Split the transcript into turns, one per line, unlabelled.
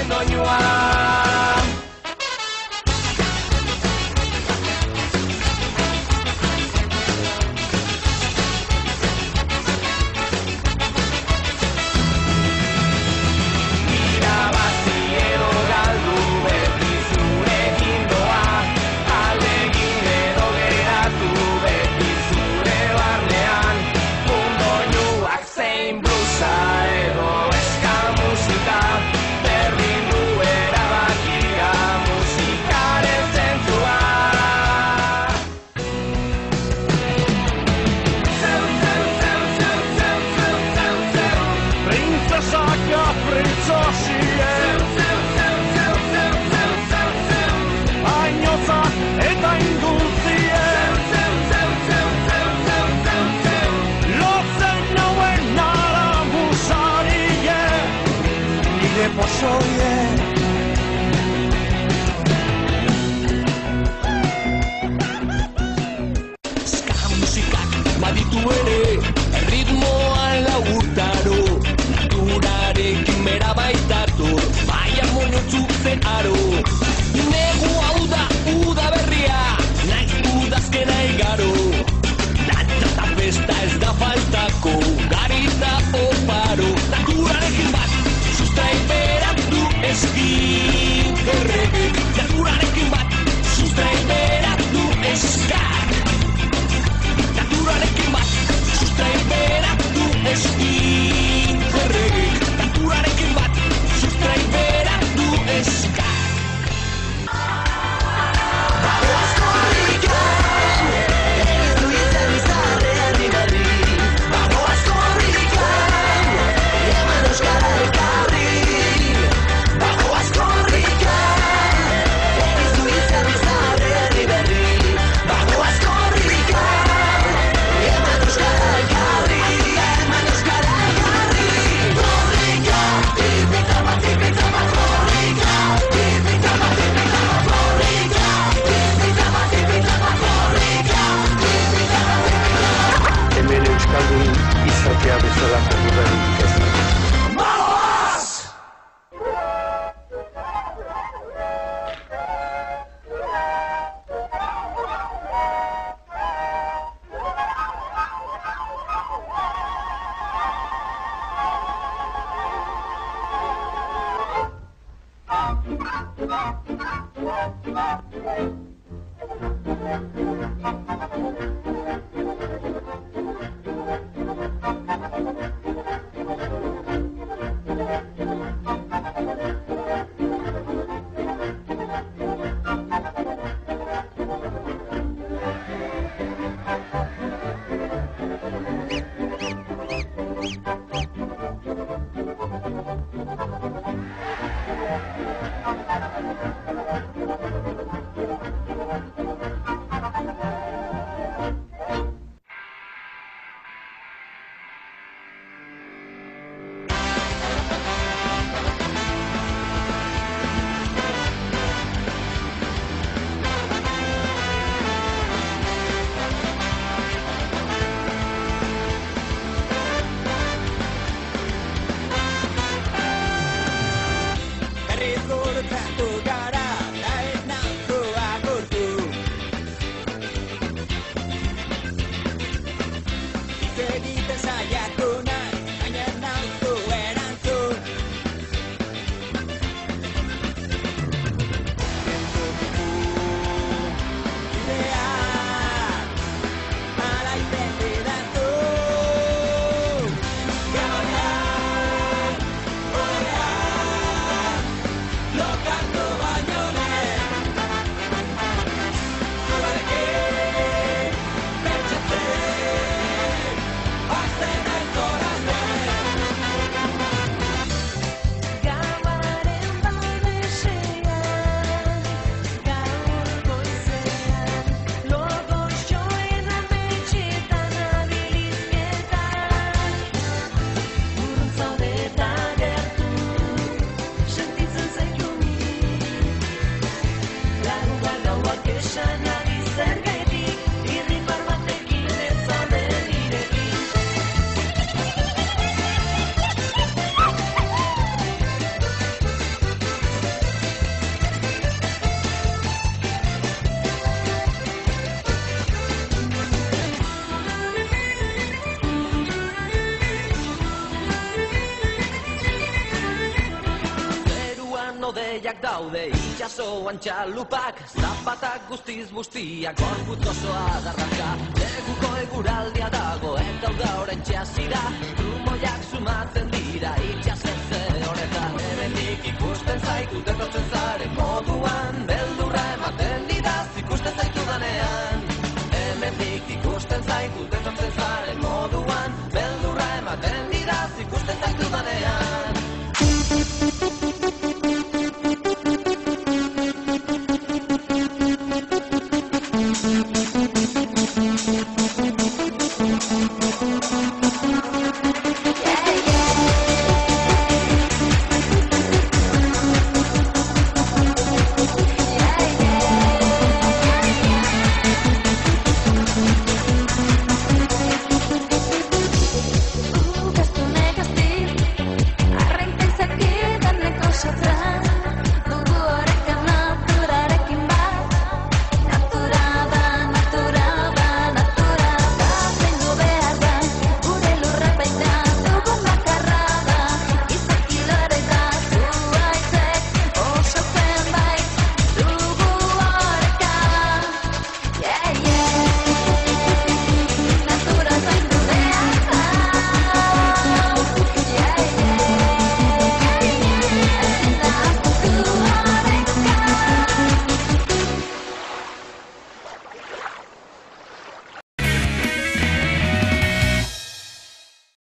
doinua.
Ska musikak baditu ere erritmoan laburtaro, naturarekin bera baitator, baina moñotzu zen aro. Negu hau da uda berria, naiz udazkena igaro, dantza eta festa ez da faltako, garita oparo, naturarekin bat sustrai beratu eskin erregek, naturarekin bat sustrai beratu eskak, naturarekin bat sustrai beratu eskin erregek, naturarekin bat sustrai beratu eskak.
Izatea bezala kondudarik ez da.
Vamos!
odeiak daude, itxasoan txalupak, zapatak guztiz bustiak, gorputz osoa darraka. Neguko eguraldia dago, eta hau da oraintxe hasi da, trumoiak sumatzen dira, itxasertze honetan. Hemendik ikusten zaitut etortzen zaren moduan, beldurra ematen didaz ikusten zaitudanean. Hemendik ikusten zaitut etortzen zaren moduan, beldurra ematen didaz ikusten zaitudanean.
Arrenca y se queda en el coche atrás.